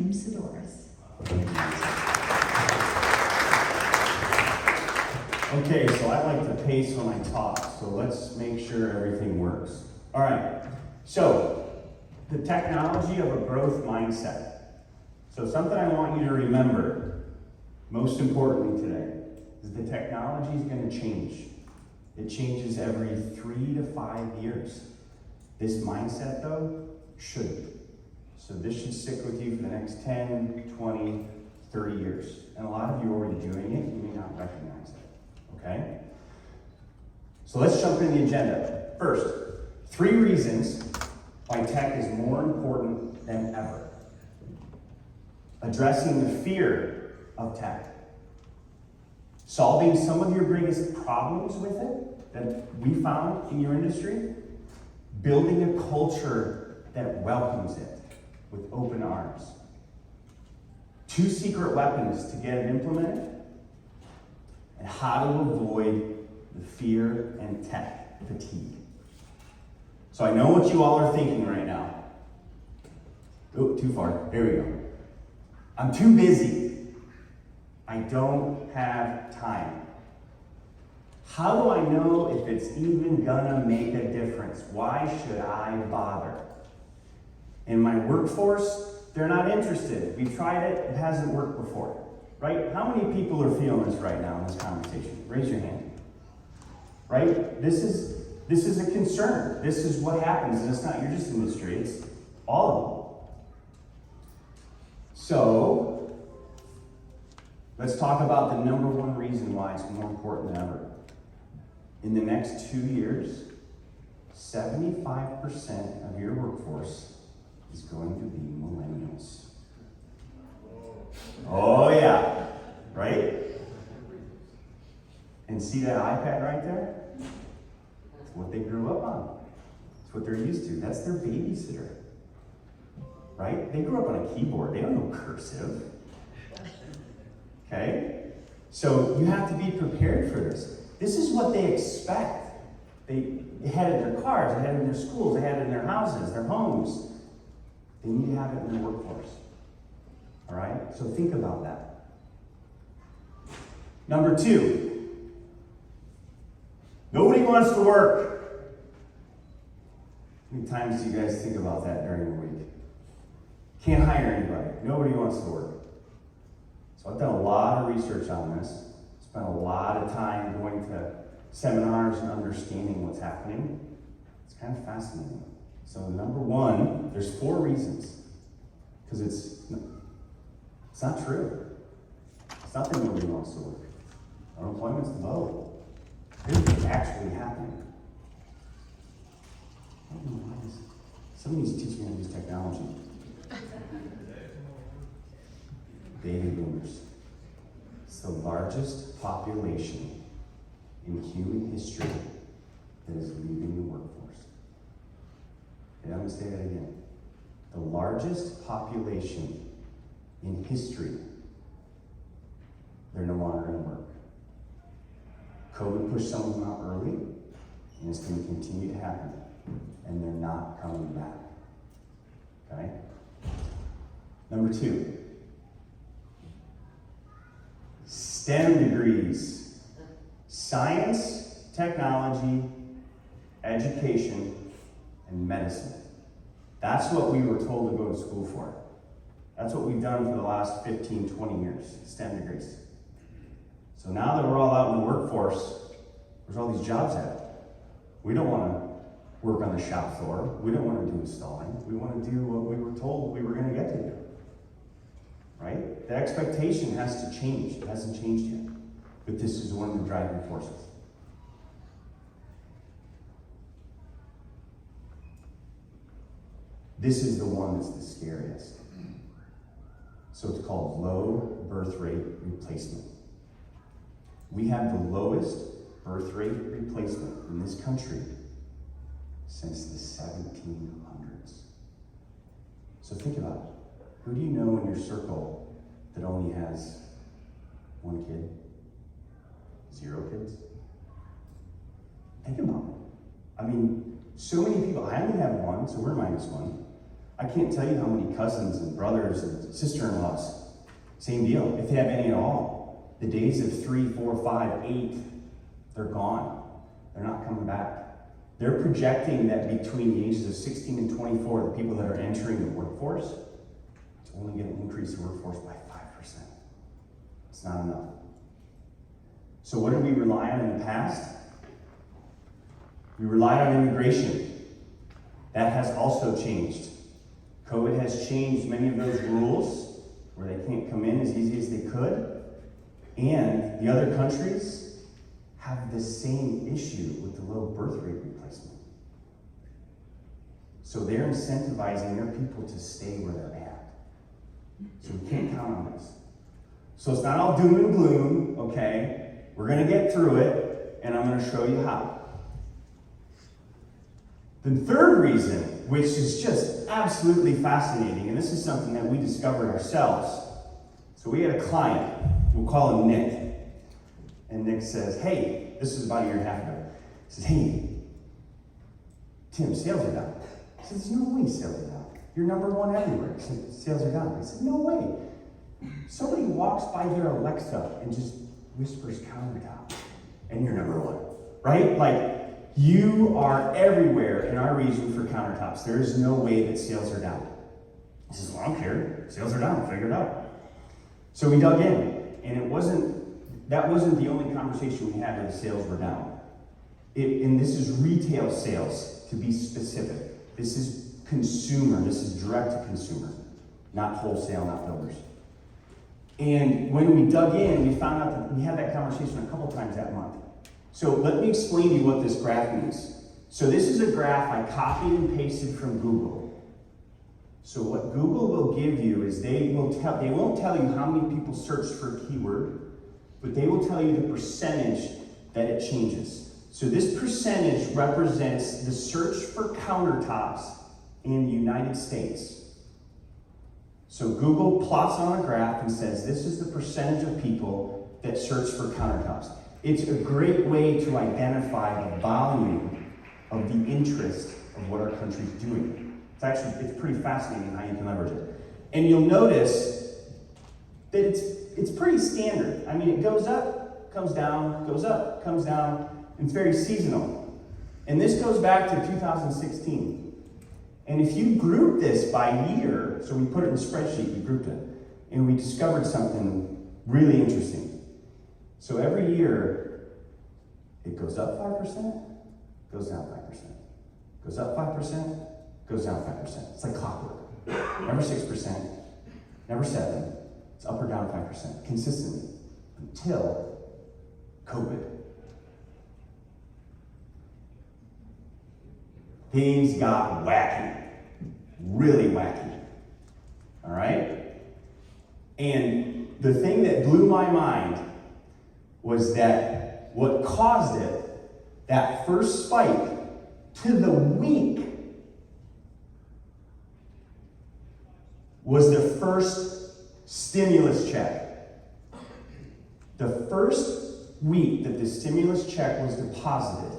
Saddoris. Okay, so I like to pace when I talk, so let's make sure everything works. All right, so the technology of a growth mindset. So something I want you to remember, most importantly today, is the technology is going to change. It changes every 3 to 5 years. This mindset, though, shouldn't. So this should stick with you for the next 10, 20, 30 years. And a lot of you are already doing it, you may not recognize it, okay? So let's jump into the agenda. First, 3 reasons why tech is more important than ever. Addressing the fear of tech. Solving some of your biggest problems with it that we found in your industry. Building a culture that welcomes it with open arms. 2 secret weapons to get it implemented. And how to avoid the fear and tech fatigue. So I know what you all are thinking right now. Oh, too far. There we go. I'm too busy. I don't have time. How do I know if it's even gonna make a difference? Why should I bother? In my workforce, they're not interested. We've tried it, it hasn't worked before, right? How many people are feeling this right now in this conversation? Raise your hand. Right? This is a concern. This is what happens, and it's not your just industry, it's all of them. So, let's talk about the number 1 reason why it's more important than ever. In the next 2 years, 75% of your workforce is going to be millennials. Oh yeah, right? And see that iPad right there? It's what they grew up on. It's what they're used to. That's their babysitter. Right? They grew up on a keyboard. They don't know cursive. Okay? So you have to be prepared for this. This is what they expect. They had it in their cars, they had it in their schools, they had it in their houses, their homes. They need to have it in their workforce. All right? So think about that. Number 2, nobody wants to work. How many times do you guys think about that during the week? Can't hire anybody. Nobody wants to work. So I've done a lot of research on this. Spent a lot of time going to seminars and understanding what's happening. It's kind of fascinating. So number 1, there's 4 reasons. Because it's not true. It's not that nobody wants to work. Unemployment's low. It's actually happening. I don't know why somebody needs to teach me how to use technology. Baby boomers. It's the largest population in human history that is leaving the workforce. Okay, I'm going to say that again. The largest population in history, they're no longer going to work. COVID pushed some of them out early, and it's going to continue to happen. And they're not coming back. Okay? Number 2. STEM degrees. Science, technology, education, and medicine. That's what we were told to go to school for. That's what we've done for the last 15, 20 years, STEM degrees. So now that we're all out in the workforce, there's all these jobs at it. We don't want to work on the shop floor. We don't want to do installing. We want to do what we were told we were going to get to do. Right? The expectation has to change. It hasn't changed yet. But this is one of the driving forces. This is the one that's the scariest. So it's called low birth rate replacement. We have the lowest birth rate replacement in this country since the 1700s. So think about it. Who do you know in your circle that only has 1 kid? 0 kids? Think about it. I mean, so many people, I only have 1, so we're -1. I can't tell you how many cousins and brothers and sister-in-laws, same deal, if they have any at all. The days of 3, 4, 5, 8, they're gone. They're not coming back. They're projecting that between the ages of 16 and 24, the people that are entering the workforce, it's only going to increase the workforce by 5%. It's not enough. So what did we rely on in the past? We relied on immigration. That has also changed. COVID has changed many of those rules where they can't come in as easy as they could. And the other countries have the same issue with the low birth rate replacement. So they're incentivizing their people to stay where they're at. So we can't count on this. So it's not all doom and gloom, okay? We're going to get through it, and I'm going to show you how. The third reason, which is just absolutely fascinating, and this is something that we discovered ourselves. So we had a client, we'll call him Nick. And Nick says, hey, this is about a year and a half ago. He says, hey, Tim, sales are down. I said, there's no way sales are down. You're number one everywhere. He said, sales are down. I said, no way. Somebody walks by their Alexa and just whispers countertop, and you're number one, right? Like, you are everywhere in our region for countertops. There is no way that sales are down. He says, well, I don't care. Sales are down. Figure it out. So we dug in, and that wasn't the only conversation we had where the sales were down. And this is retail sales, to be specific. This is consumer. This is direct to consumer, not wholesale, not builders. And when we dug in, we found out that we had that conversation a couple times that month. So let me explain to you what this graph means. So this is a graph I copied and pasted from Google. So what Google will give you is they won't tell you how many people searched for a keyword, but they will tell you the percentage that it changes. So this percentage represents the search for countertops in the United States. So Google plots on a graph and says this is the percentage of people that search for countertops. It's a great way to identify the volume of the interest of what our country's doing. It's pretty fascinating how you can leverage it. And you'll notice that it's pretty standard. I mean, it goes up, comes down, goes up, comes down. It's very seasonal. And this goes back to 2016. And if you group this by year, so we put it in a spreadsheet, we grouped it, and we discovered something really interesting. So every year, it goes up 5%, goes down 5%. Goes up 5%, goes down 5%. It's like clockwork. Never 6%, never 7%. It's up or down 5%, consistently, until COVID. Things got wacky, really wacky, all right? And the thing that blew my mind was that what caused it, that first spike to the week, was the first stimulus check. The first week that the stimulus check was deposited,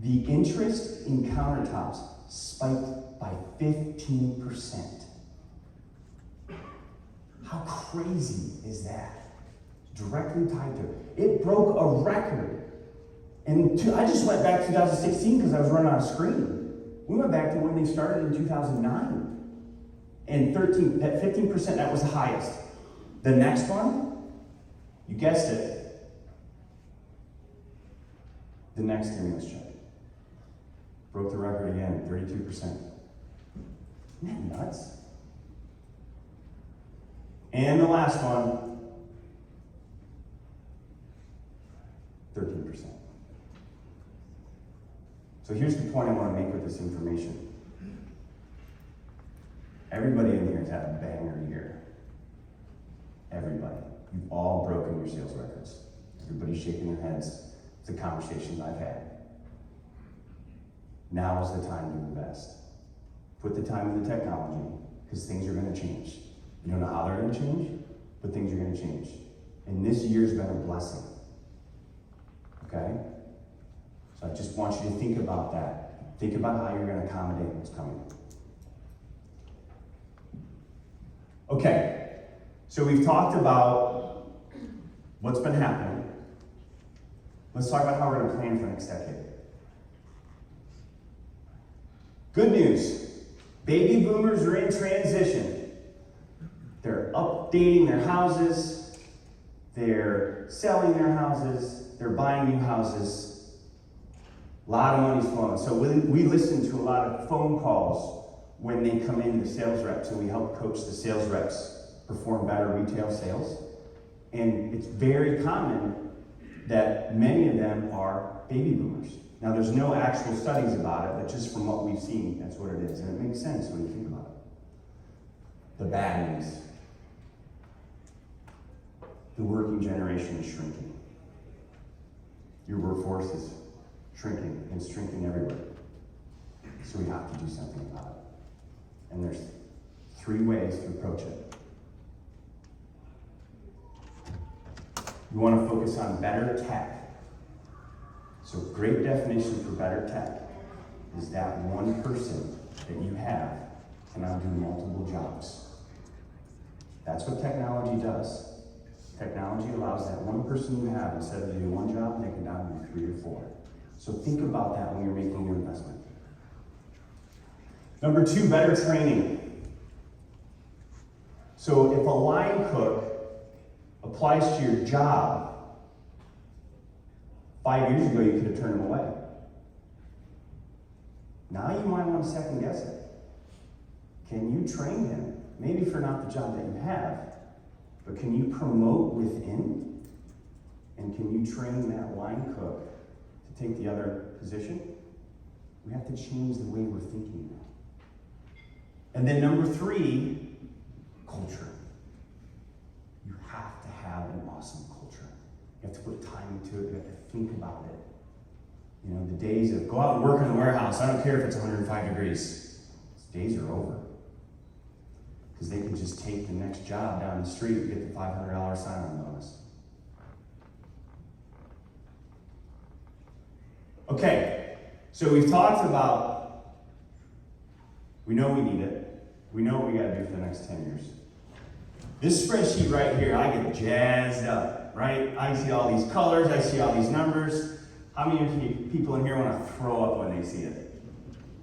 the interest in countertops spiked by 15%. How crazy is that? Directly tied to it. It broke a record. And I just went back to 2016 because I was running on a screen. We went back to when they started in 2009. And that 15%, that was the highest. The next one, you guessed it, the next stimulus check. Broke the record again, 32%. Isn't that nuts? And the last one, 13%. So here's the point I want to make with this information. Everybody in here has had a banger year. Everybody. You've all broken your sales records. Everybody's shaking their heads. It's the conversations I've had. Now is the time to invest. Put the time in the technology, because things are going to change. You don't know how they're going to change, but things are going to change. And this year's been a blessing. Okay? So I just want you to think about that. Think about how you're going to accommodate what's coming. Okay, so we've talked about what's been happening. Let's talk about how we're going to plan for the next decade. Good news. Baby boomers are in transition. They're updating their houses. They're selling their houses. They're buying new houses. A lot of money's flowing. So we listen to a lot of phone calls when they come in, the sales reps, and we help coach the sales reps perform better retail sales. And it's very common that many of them are baby boomers. Now, there's no actual studies about it, but just from what we've seen, that's what it is. And it makes sense when you think about it. The bad news. The working generation is shrinking. Your workforce is shrinking, and it's shrinking everywhere. So we have to do something about it. And there's 3 ways to approach it. You want to focus on better tech. So great definition for better tech is that one person that you have can now do multiple jobs. That's what technology does. Technology allows that one person you have, instead of doing one job, they can now do 3 or 4. So think about that when you're making your investment. Number 2, better training. So if a line cook applies to your job, 5 years ago you could have turned him away. Now you might want to second guess it. Can you train him? Maybe for not the job that you have, but can you promote within? And can you train that line cook to take the other position? We have to change the way we're thinking now. And then number 3, culture. You have to have an awesome culture. You have to put time into it. You have to think about it. You know, the days of go out and work in the warehouse, I don't care if it's 105 degrees. Those days are over. Because they can just take the next job down the street and get the $500 sign-on bonus. Okay, so we've talked about, we know we need it. We know what we got to do for the next 10 years. This spreadsheet right here, I get jazzed up, right? I see all these colors, I see all these numbers. How many people in here want to throw up when they see it?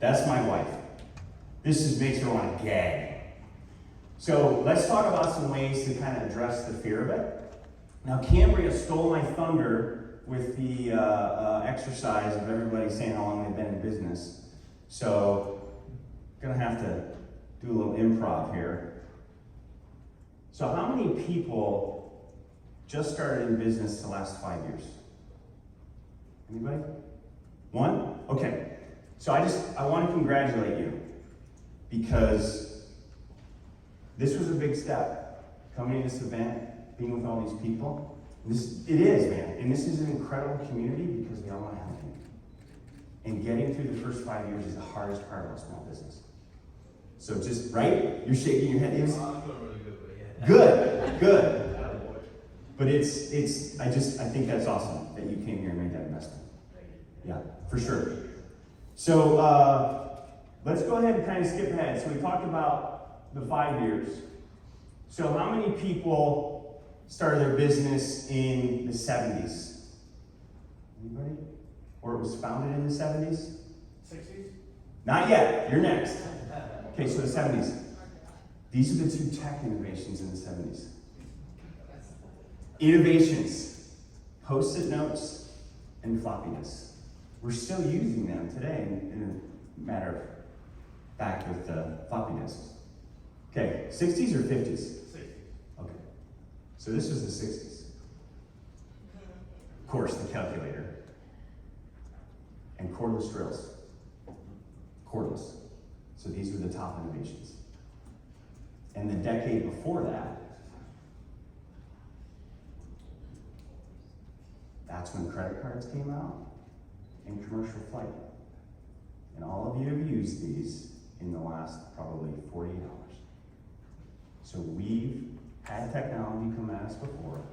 That's my wife. This just makes her want to gag. So let's talk about some ways to kind of address the fear of it. Now, Cambria stole my thunder with the exercise of everybody saying how long they've been in business. So, I'm gonna have to do a little improv here. So how many people just started in business the last 5 years? Anybody? 1? Okay. So I want to congratulate you because this was a big step. Coming to this event, being with all these people. It is, man. And this is an incredible community because we all want to help you. And getting through the first 5 years is the hardest part of a small business. So just, right? You're shaking your head. I'm doing really good, but yeah. Good. But I think that's awesome that you came here and made that investment. Yeah, for sure. So let's go ahead and kind of skip ahead. So we talked about the 5 years. So how many people started their business in the 70s? Anybody? Or it was founded in the 70s? 60s? Not yet. You're next. Okay, so the 70s. These are the 2 tech innovations in the 70s. Innovations, Post-it notes, and floppy disks. We're still using them today in a matter of fact with floppy disks. Okay, 60s or 50s? 60s. Okay, so this was the 60s. Of course, the calculator. And cordless drills. Cordless. So these were the top innovations. And the decade before that, that's when credit cards came out and commercial flight. And all of you have used these in the last probably 48 hours. So we've had technology come at us before,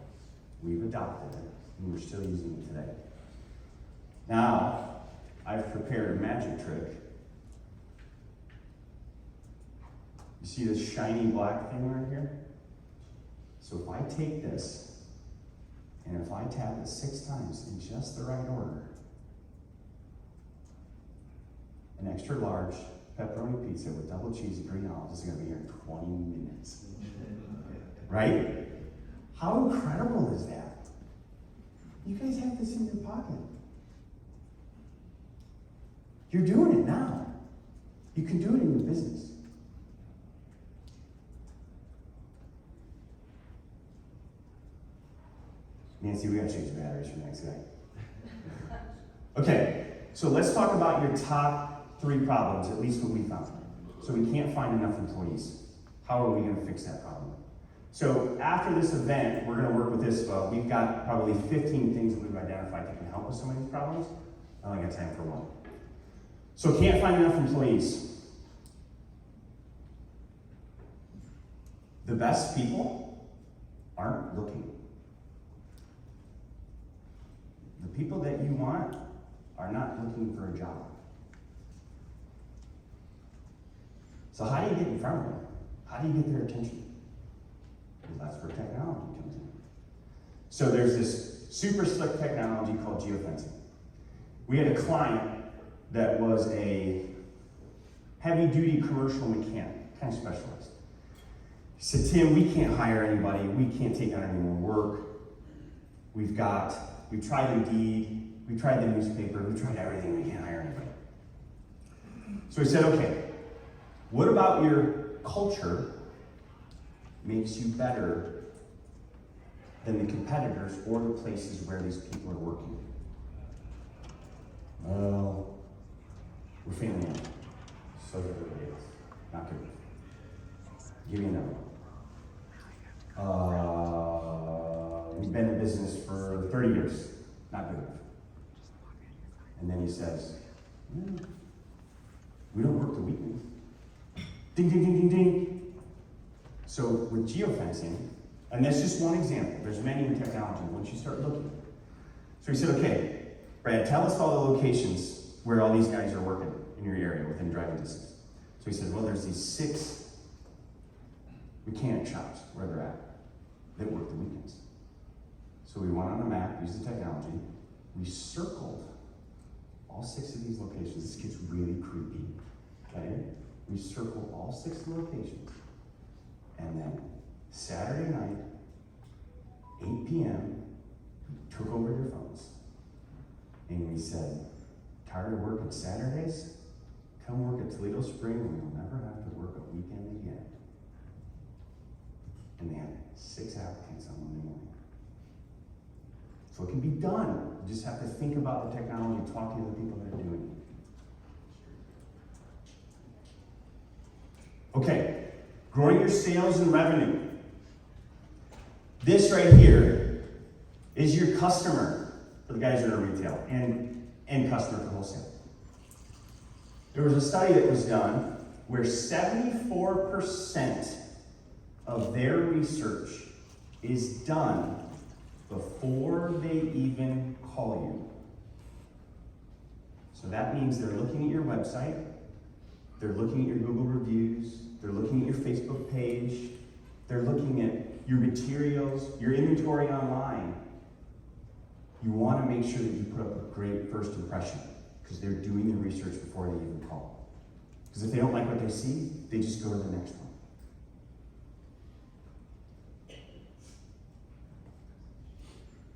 we've adopted it, and we're still using it today. Now, I've prepared a magic trick. You see this shiny black thing right here? So if I take this, and if I tap it 6 times in just the right order, an extra large pepperoni pizza with double cheese and green olives is going to be here in 20 minutes. Right? How incredible is that? You guys have this in your pocket. You're doing it now. You can do it in your business. Nancy, we gotta change the batteries for the next guy. Okay, so let's talk about your top 3 problems, at least what we found. So we can't find enough employees. How are we gonna fix that problem? So after this event, we're gonna work with ISFA. We've got probably 15 things that we've identified that can help with some of these problems. I only got time for 1. So can't find enough employees. The best people aren't looking. The people that you want are not looking for a job. So how do you get in front of them? How do you get their attention? Well, that's where technology comes in. So there's this super slick technology called geofencing. We had a client that was a heavy-duty commercial mechanic, kind of specialist. He said, Tim, we can't hire anybody. We can't take on any more work. We've tried Indeed, we tried the newspaper, we tried everything, we can't hire anybody. So he said, okay, what about your culture makes you better than the competitors or the places where these people are working? Well, we're family owned. So is everybody else. Not good. Give me another one. We've been in business for 30 years. Not good enough. And then he says, we don't work the weekends. Ding, ding, ding, ding, ding. So with geofencing, and that's just one example. There's many in technology once you start looking. So he said, okay, Brad, tell us all the locations where all these guys are working in your area within driving distance. So he said, well, there's these 6 mechanic shops where they're at that work the weekends. So we went on a map, used the technology, we circled all 6 of these locations. This gets really creepy, okay? We circled all 6 locations, and then Saturday night, 8 p.m., we took over their phones, and we said, tired of working Saturdays? Come work at Toledo Spring, and you'll never have to work a weekend again. And they had 6 applicants on Monday morning. So it can be done. You just have to think about the technology and talk to the people that are doing it. Okay, growing your sales and revenue. This right here is your customer for the guys that are retail and customer for wholesale. There was a study that was done where 74% of their research is done before they even call you. So that means they're looking at your website, they're looking at your Google reviews, they're looking at your Facebook page, they're looking at your materials, your inventory online. You want to make sure that you put up a great first impression because they're doing the research before they even call. Because if they don't like what they see, they just go to the next one.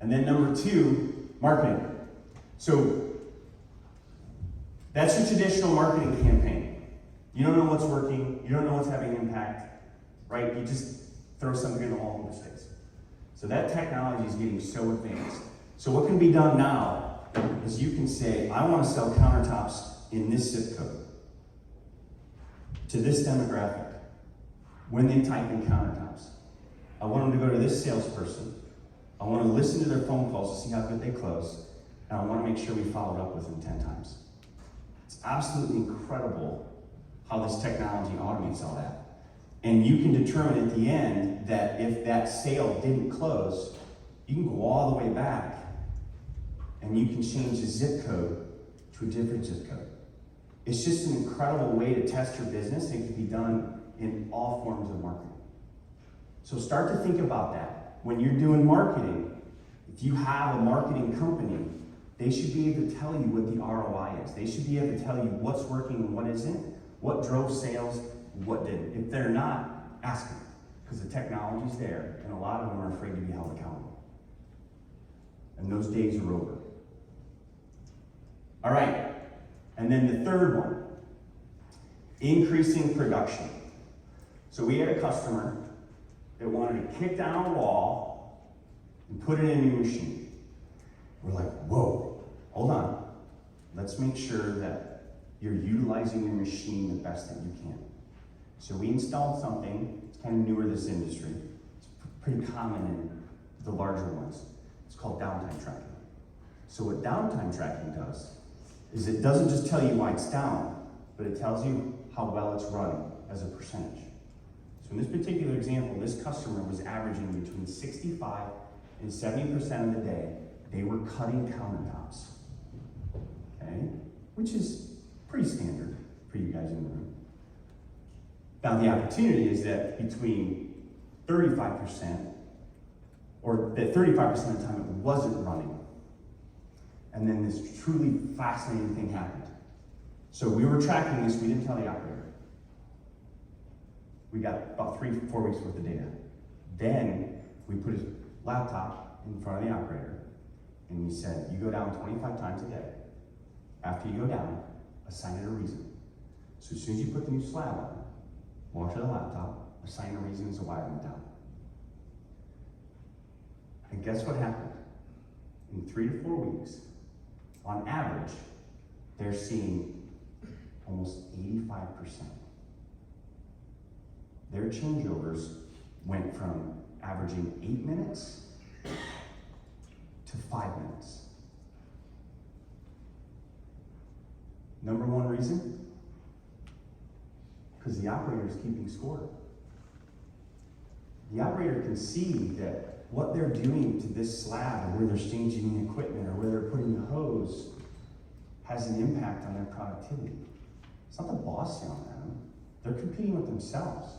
And then number 2, marketing. So that's your traditional marketing campaign. You don't know what's working, you don't know what's having impact, right? You just throw something in the wall and it sticks. So that technology is getting so advanced. So what can be done now is you can say, I want to sell countertops in this zip code to this demographic. When they type in countertops, I want them to go to this salesperson. I want to listen to their phone calls to see how good they close, and I want to make sure we followed up with them 10 times. It's absolutely incredible how this technology automates all that. And you can determine at the end that if that sale didn't close, you can go all the way back and you can change the zip code to a different zip code. It's just an incredible way to test your business. It can be done in all forms of marketing. So start to think about that. When you're doing marketing, if you have a marketing company, they should be able to tell you what the ROI is. They should be able to tell you what's working and what isn't, what drove sales, what didn't. If they're not, ask them, because the technology's there, and a lot of them are afraid to be held accountable. And those days are over. All right, and then the third one, increasing production. So we had a customer that wanted to kick down a wall and put in a new machine. We're like, whoa, hold on. Let's make sure that you're utilizing your machine the best that you can. So we installed something, it's kind of newer to this industry. It's pretty common in the larger ones. It's called downtime tracking. So what downtime tracking does is it doesn't just tell you why it's down, but it tells you how well it's running as a percentage. So in this particular example, this customer was averaging between 65 and 70% of the day, they were cutting countertops, okay? Which is pretty standard for you guys in the room. Now the opportunity is that between 35%, or that 35% of the time it wasn't running. And then this truly fascinating thing happened. So we were tracking this, we didn't tell the operator. We got about 3-4 weeks worth of data. Then we put his laptop in front of the operator and we said, you go down 25 times a day. After you go down, assign it a reason. So as soon as you put the new slab on, walk to the laptop, assign a reason as to why it went down. And guess what happened? In 3 to 4 weeks, on average, they're seeing almost 85%. Their changeovers went from averaging 8 minutes to 5 minutes. Number one reason? Because the operator is keeping score. The operator can see that what they're doing to this slab, or where they're changing the equipment, or where they're putting the hose, has an impact on their productivity. It's not the boss yelling at them. They're competing with themselves.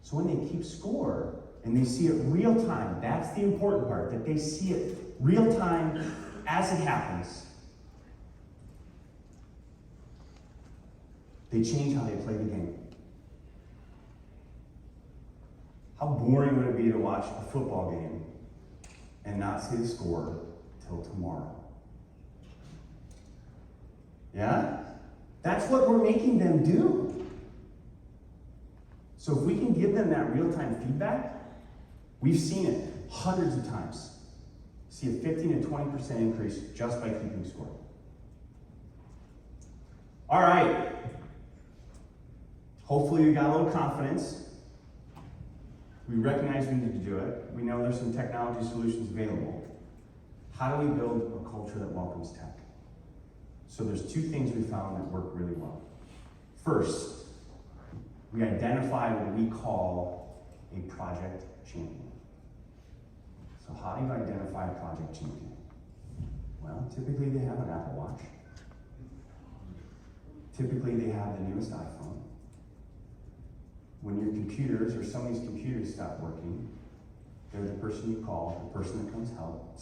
So when they keep score, and they see it real time, that's the important part, that they see it real time as it happens. They change how they play the game. How boring would it be to watch a football game and not see the score till tomorrow? Yeah? That's what we're making them do. So if we can give them that real-time feedback, we've seen it hundreds of times. See a 15 to 20% increase just by keeping score. All right. Hopefully you got a little confidence. We recognize we need to do it. We know there's some technology solutions available. How do we build a culture that welcomes tech? So there's 2 things we found that work really well. First, we identify what we call a project champion. So how do you identify a project champion? Well, typically they have an Apple Watch. Typically they have the newest iPhone. When your computers, or somebody's computers stop working, they're the person you call, the person that comes help.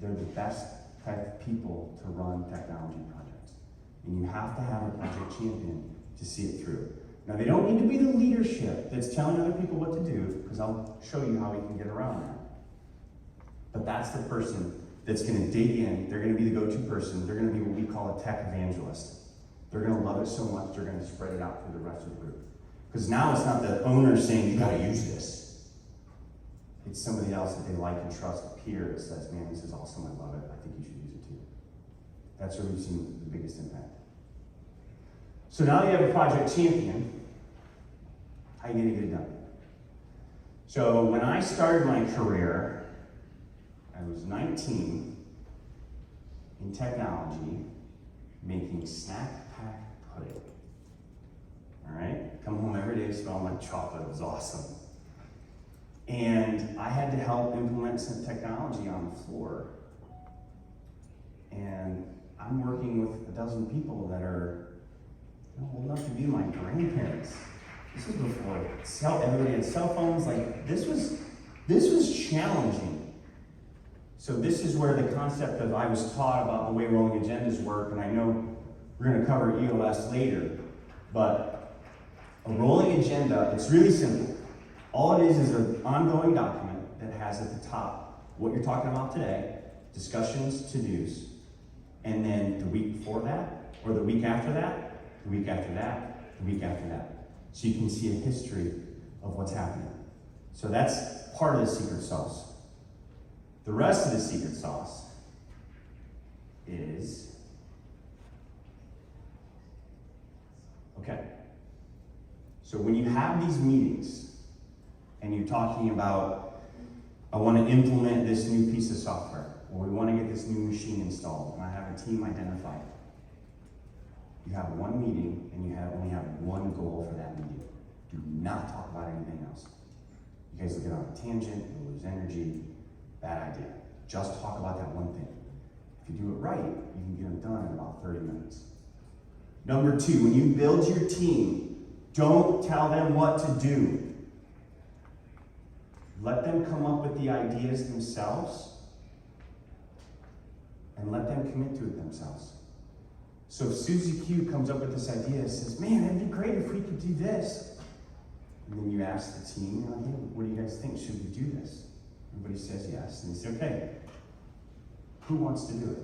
They're the best type of people to run technology projects. And you have to have a project champion to see it through. Now they don't need to be the leadership that's telling other people what to do, because I'll show you how we can get around that. But that's the person that's gonna dig in, they're gonna be the go-to person, they're gonna be what we call a tech evangelist. They're gonna love it so much, they're gonna spread it out through the rest of the group. Because now it's not the owner saying, you gotta use this. It's somebody else that they like and trust, a peer that says, man, this is awesome, I love it, I think you should use it too. That's where we've seen the biggest impact. So now you have a project champion, how are you gonna get it done? So when I started my career, I was 19 in technology, making snack pack pudding. All right, come home every day smelling like chocolate, it was awesome. And I had to help implement some technology on the floor. And I'm working with a dozen people that are old enough to be my grandparents. This was before everybody had cell phones. Like, this was challenging. So this is where the concept of I was taught about the way rolling agendas work, and I know we're going to cover EOS later, but a rolling agenda, it's really simple. All it is an ongoing document that has at the top what you're talking about today, discussions, to-dos, and then the week before that, or the week after that, the week after that, the week after that. So you can see a history of what's happening. So that's part of the secret sauce. The rest of the secret sauce is, okay. So when you have these meetings and you're talking about, I want to implement this new piece of software, or we want to get this new machine installed, and I have a team identified. You have one meeting, and you only have one goal for that meeting. Do not talk about anything else. You guys will get on a tangent, you'll lose energy, bad idea. Just talk about that one thing. If you do it right, you can get them done in about 30 minutes. Number 2, when you build your team, don't tell them what to do. Let them come up with the ideas themselves, and let them commit to it themselves. So if Susie Q comes up with this idea and says, man, it'd be great if we could do this. And then you ask the team, hey, what do you guys think? Should we do this? Everybody says yes. And you say, okay, who wants to do it?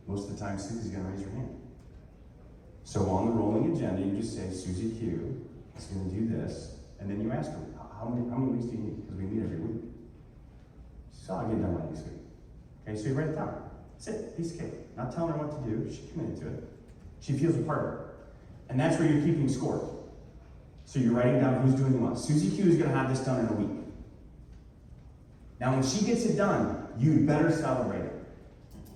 Most of the time, Susie's going to raise her hand. So on the rolling agenda, you just say, Susie Q is going to do this. And then you ask her, how many weeks do you need? Because we meet every week. So I'll get done by next week. Okay, so you write it down. That's it, piece of cake. Not telling her what to do, she committed to it. She feels a part of it. And that's where you're keeping score. So you're writing down who's doing what. Susie Q is going to have this done in a week. Now when she gets it done, you better celebrate it.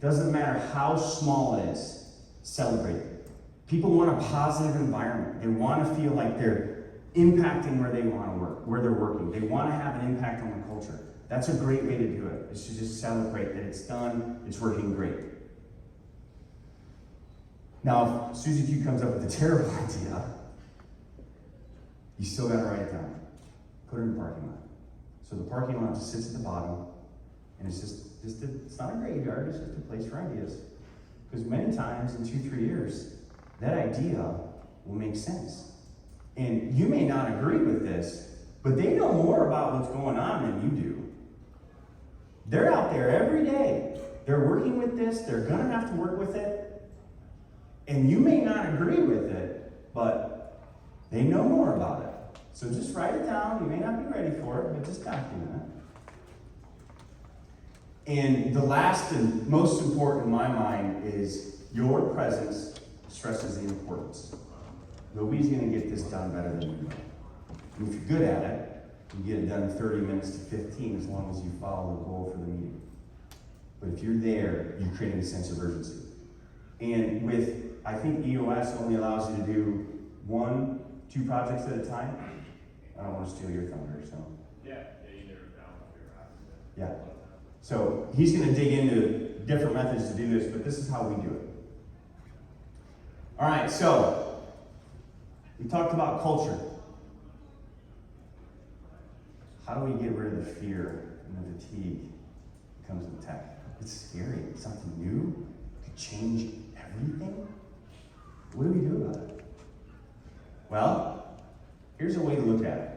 Doesn't matter how small it is, celebrate it. People want a positive environment. They want to feel like they're impacting where they want to work, where they're working. They want to have an impact on the culture. That's a great way to do it, is to just celebrate that it's done, it's working great. Now, if Susie Q comes up with a terrible idea, you still got to write it down. Put it in the parking lot. So the parking lot just sits at the bottom, and it's it's not a graveyard, it's just a place for ideas. Because many times in 2-3 years, that idea will make sense. And you may not agree with this, but they know more about what's going on than you do. They're out there every day. They're working with this, they're gonna have to work with it. And you may not agree with it, but they know more about it. So just write it down. You may not be ready for it, but just document it. And the last and most important in my mind is your presence stresses the importance. Nobody's going to get this done better than you. And if you're good at it, you get it done in 30 minutes to 15 as long as you follow the goal for the meeting. But if you're there, you're creating a sense of urgency. And I think EOS only allows you to do 1-2 projects at a time. I don't want to steal your thunder, so. Yeah, you never found what you're after. Yeah. So he's going to dig into different methods to do this, but this is how we do it. All right, so we talked about culture. How do we get rid of the fear and the fatigue that comes with tech? It's scary. It's something new. It could change everything. What do we do about it? Well, here's a way to look at it.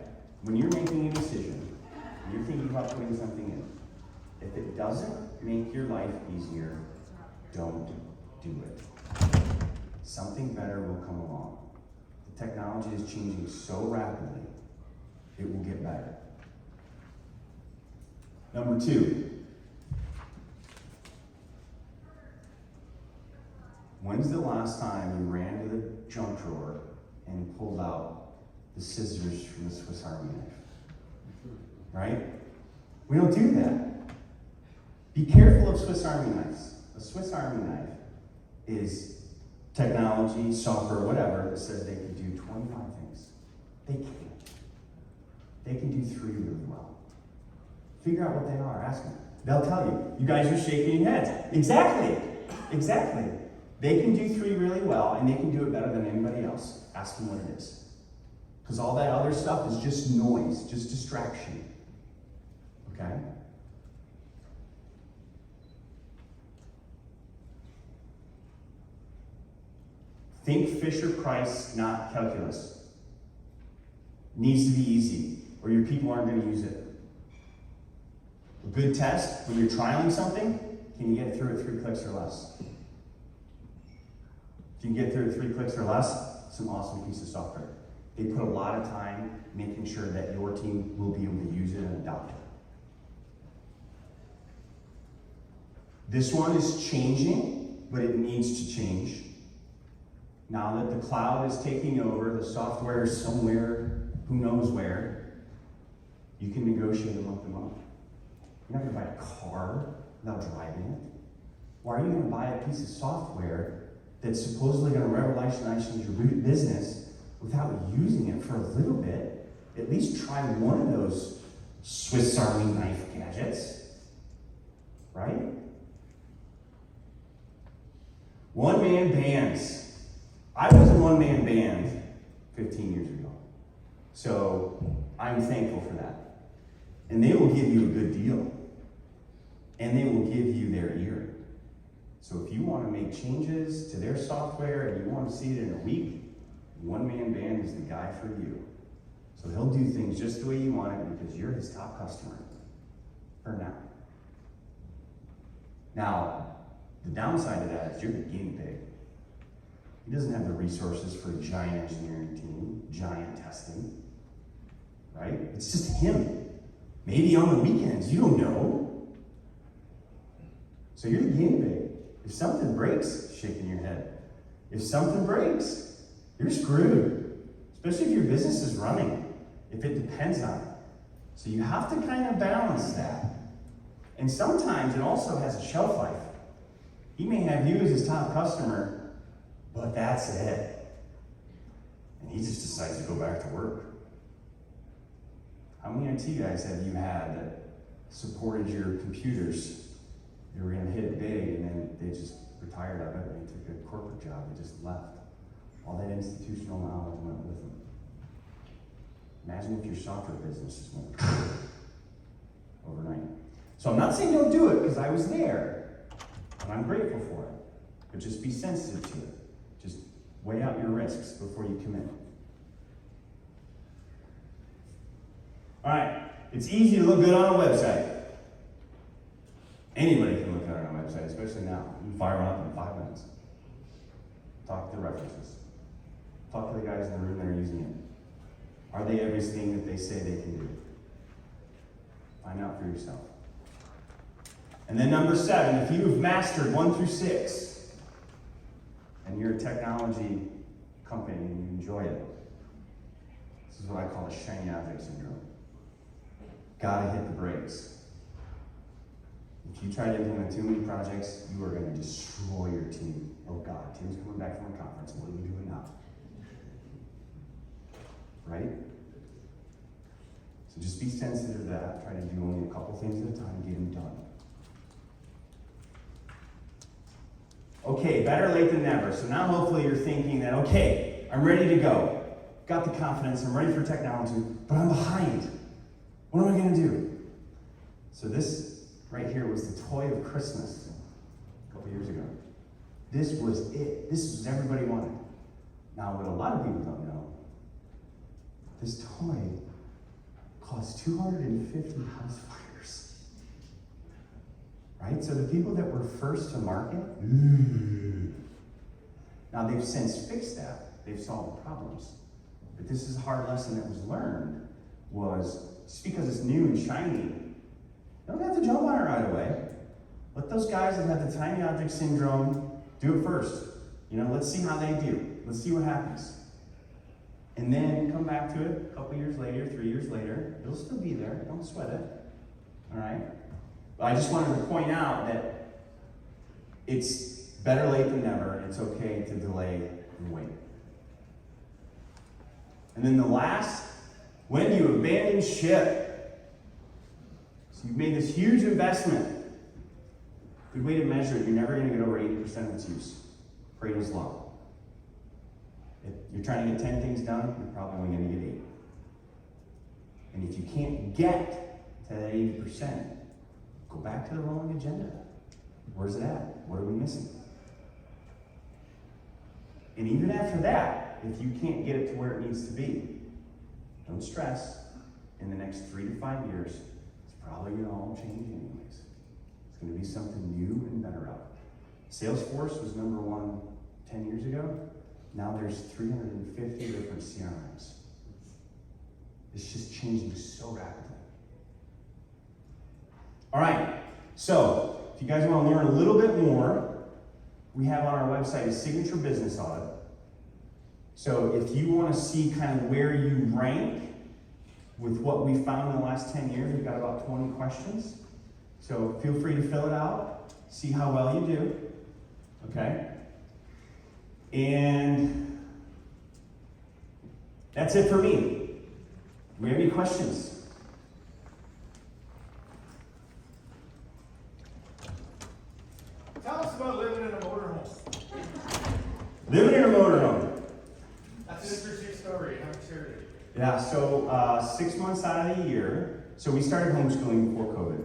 When you're making a decision, and you're thinking about putting something in, if it doesn't make your life easier, don't do it. Something better will come along. The technology is changing so rapidly, it will get better. Number 2. When's the last time you ran to the junk drawer and pulled out the scissors from the Swiss Army knife? Right? We don't do that. Be careful of Swiss Army knives. A Swiss Army knife is technology, software, whatever, that says they can do 25 things. They can't. They can do 3 really well. Figure out what they are, ask them. They'll tell you. You guys are shaking your heads. Exactly. They can do 3 really well, and they can do it better than anybody else. Ask them what it is. Because all that other stuff is just noise, just distraction. Okay? Think Fisher-Price, not calculus. Needs to be easy, or your people aren't going to use it. A good test, when you're trialing something, can you get through it 3 clicks or less? If you can get through it 3 clicks or less, it's an awesome piece of software. They put a lot of time making sure that your team will be able to use it and adopt it. This one is changing, but it needs to change. Now that the cloud is taking over, the software is somewhere, who knows where, you can negotiate a month to month. You're not going to buy a car without driving it. Why are you going to buy a piece of software that's supposedly going to revolutionize your business without using it for a little bit? At least try one of those Swiss Army knife gadgets, right? One-man bands. I was a one-man band 15 years ago, so I'm thankful for that. And they will give you a good deal, and they will give you their ear. So if you want to make changes to their software and you want to see it in a week, one-man band is the guy for you. So he'll do things just the way you want it because you're his top customer for now. Now, the downside of that is you're the guinea pig. He doesn't have the resources for a giant engineering team, giant testing, right? It's just him. Maybe on the weekends, you don't know. So you're the guinea pig. If something breaks, shaking your head. If something breaks, you're screwed. Especially if your business is running, if it depends on it. So you have to kind of balance that. And sometimes it also has a shelf life. He may have you as his top customer, but that's it. And he just decides to go back to work. How many IT guys have you had that supported your computers? They were going to hit it big and then they just retired of it and they took a corporate job. They just left. All that institutional knowledge went with them. Imagine if your software business just went overnight. So I'm not saying don't do it because I was there. And I'm grateful for it. But just be sensitive to it. Just weigh out your risks before you commit. All right, it's easy to look good on a website. Anybody can look good on a website, especially now. You can fire one up in 5 minutes. Talk to the references. Talk to the guys in the room that are using it. Are they everything that they say they can do? Find out for yourself. And then number 7, if you have mastered 1 through 6, and you're a technology company and you enjoy it, this is what I call the shiny object syndrome. Gotta hit the brakes. If you try to implement too many projects, you are going to destroy your team. Oh God, Tim's coming back from a conference. What are we doing now? Right? So just be sensitive to that. Try to do only a couple things at a time and get them done. Okay, better late than never. So now hopefully you're thinking that, okay, I'm ready to go. Got the confidence, I'm ready for technology, but I'm behind. What am I going to do? So this right here was the toy of Christmas a couple years ago. This was it. This was what everybody wanted. Now, what a lot of people don't know, this toy cost 250 house fires. Right? So the people that were first to market, now they've since fixed that. They've solved the problems. But this is a hard lesson that was learned, was just because it's new and shiny, you don't have to jump on it right away. Let those guys that have the tiny object syndrome do it first. Let's see how they do. Let's see what happens. And then come back to it a couple years later, 3 years later. It'll still be there. Don't sweat it. All right? But I just wanted to point out that it's better late than never. It's okay to delay and wait. And then the last, when you abandon ship. So you've made this huge investment. Good way to measure it, you're never going to get over 80% of its use. Pareto's law. If you're trying to get 10 things done, you're probably only going to get 8. And if you can't get to that 80%, go back to the rolling agenda. Where's it at? What are we missing? And even after that, if you can't get it to where it needs to be, don't stress. In the next 3 to 5 years, it's probably going to all change anyways. It's going to be something new and better out. Salesforce was number 1 10 years ago. Now there's 350 different CRMs. It's just changing so rapidly. All right, so if you guys want to learn a little bit more, we have on our website a signature business audit. So if you want to see kind of where you rank with what we found in the last 10 years, we've got about 20 questions. So feel free to fill it out, see how well you do, okay? And that's it for me. Do we have any questions? Tell us about living in a motorhome. Living in a motorhome. That's an interesting story. I'm curious. Yeah, so 6 months out of the year, so we started homeschooling before COVID.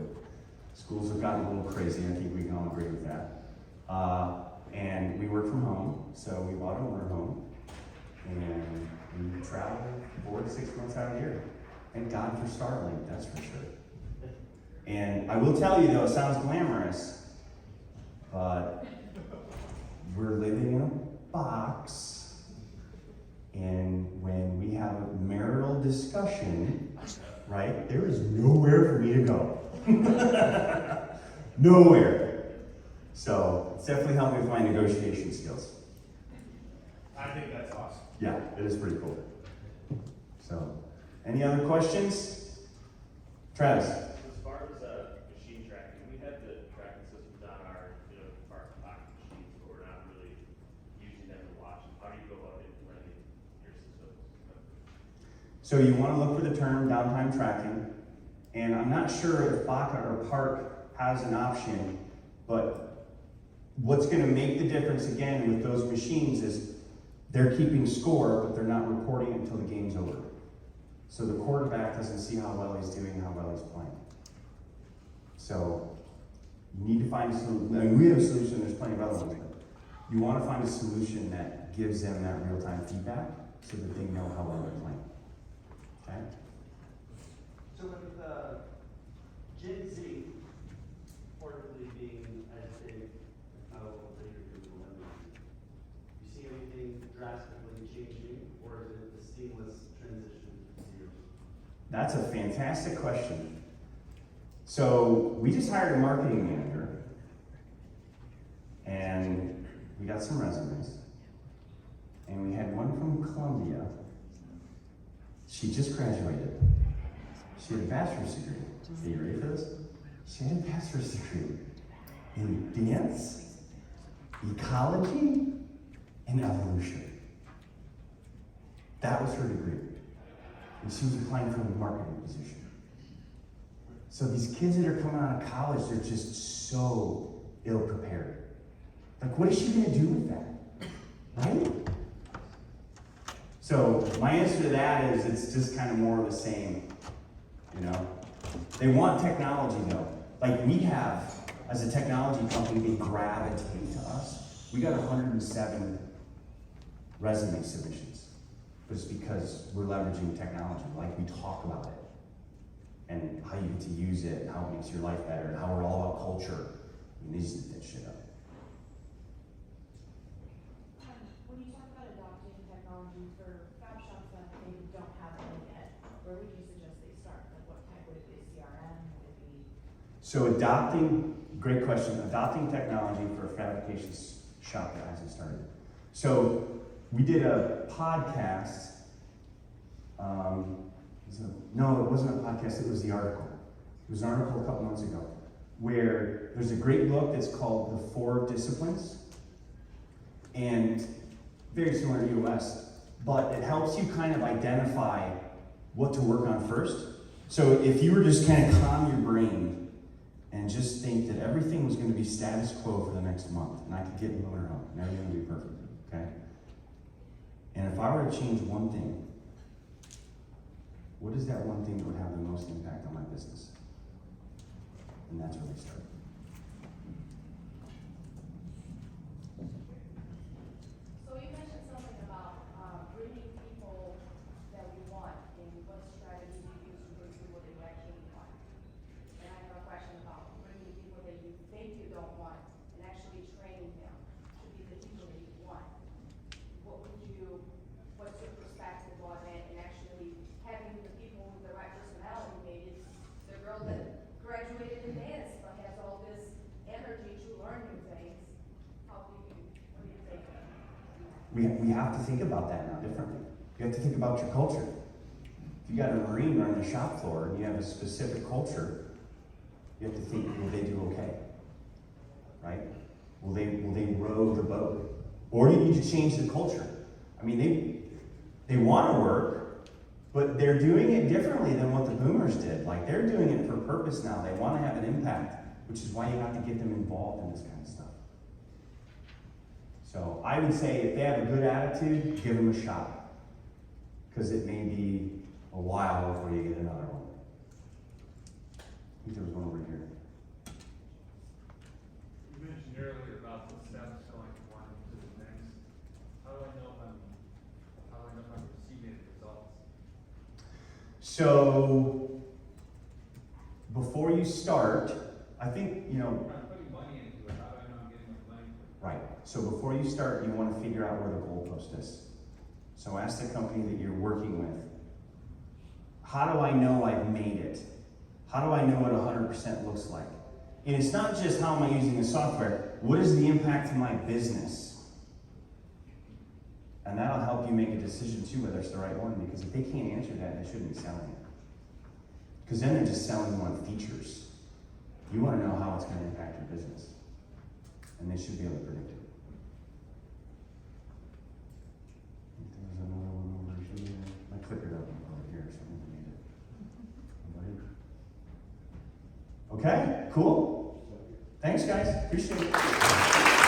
Schools have gotten a little crazy, I think we can all agree with that. And we work from home, so we bought a motorhome, and we traveled 4 to 6 months out of the year. Thank God for Starlink, that's for sure. And I will tell you though, it sounds glamorous, but we're living in a box. And when we have a marital discussion, right, there is nowhere for me to go. Nowhere. So it's definitely helped me with my negotiation skills. I think that's awesome. Yeah, it is pretty cool. So, any other questions? Travis? As far as machine tracking, we have the tracking systems on our, our clock machines, but we're not really using them to watch. How do you go about implementing your systems? So you want to look for the term downtime tracking, and I'm not sure if Baca or Park has an option, but what's going to make the difference again with those machines is they're keeping score, but they're not reporting it until the game's over. So the quarterback doesn't see how well he's doing, how well he's playing. So you need to find a solution. I mean, we have a solution, there's plenty of other ones, but you want to find a solution that gives them that real-time feedback so that they know how well they're playing. Okay? So with Gen Z reportedly being as big, how later people you see anything drastically changing, or is it the seamless transition to zero? That's a fantastic question. So we just hired a marketing manager, and we got some resumes, and we had one from Columbia. She just graduated. She had a bachelor's degree. Are you ready for this? She had a bachelor's degree in dance, ecology, and evolution. That was her degree. And she was applying for a marketing position. So these kids that are coming out of college, they're just so ill-prepared. Like, what is she gonna do with that? Right? So my answer to that is it's just kind of more of the same, you know? They want technology though. Like we have, as a technology company, they gravitate to us. We got 107 resume submissions. But it's because we're leveraging technology, like we talk about it. And how you get to use it, and how it makes your life better, and how we're all about culture. And they just did that shit up. When you talk about adopting technology for fab shops that maybe don't have it yet, where would you suggest they start? Like what type, would it be a CRM, would it be? So great question, adopting technology for a fabrication shop that hasn't started. So we did a podcast, no, it wasn't a podcast, it was the article. It was an article a couple months ago where there's a great book that's called The 4 Disciplines, and very similar to EOS, but it helps you kind of identify what to work on first. So if you were just kind of calm your brain and just think that everything was going to be status quo for the next month, and I could get in the motorhome, and everything would be perfect, okay? And if I were to change one thing, what is that one thing that would have the most impact on my business? And that's where we start. So you mentioned something about bringing people that we want, and what strategy do you use to bring people that you actually want? And I have a question about bringing people that you think you don't want, and actually training them to be the people that you want. What's your perspective on that, and actually having the people with the right personality? Maybe it's the girl that graduated in dance, but has all this energy to learn new things. What do you think? We have to think about that now differently. You have to think about your culture. If you got a Marine running the shop floor and you have a specific culture, you have to think, will they do okay? Right? Will they row the boat? Or do you need to change the culture? I mean, they want to work, but they're doing it differently than what the boomers did. Like, they're doing it for purpose now. They want to have an impact, which is why you have to get them involved in this kind of stuff. So I would say if they have a good attitude, give them a shot. Because it may be a while before you get another one. I think there was one over here. You mentioned earlier about the steps going from one to the next. How do I know if I'm receiving results? So before you start, I think, If I'm putting money into it, how do I know I'm getting my money? right. So before you start, you want to figure out where the goalpost is. So ask the company that you're working with, how do I know I've made it? How do I know what 100% looks like? And it's not just how am I using the software, what is the impact to my business? And that'll help you make a decision too whether it's the right one, because if they can't answer that, they shouldn't be selling it. Because then they're just selling you on features. You want to know how it's going to impact your business. And they should be able to predict it. There's another one over here. I clicked it up over here, so I'm gonna need it. Nobody? Okay, cool. Thanks, guys. Appreciate it.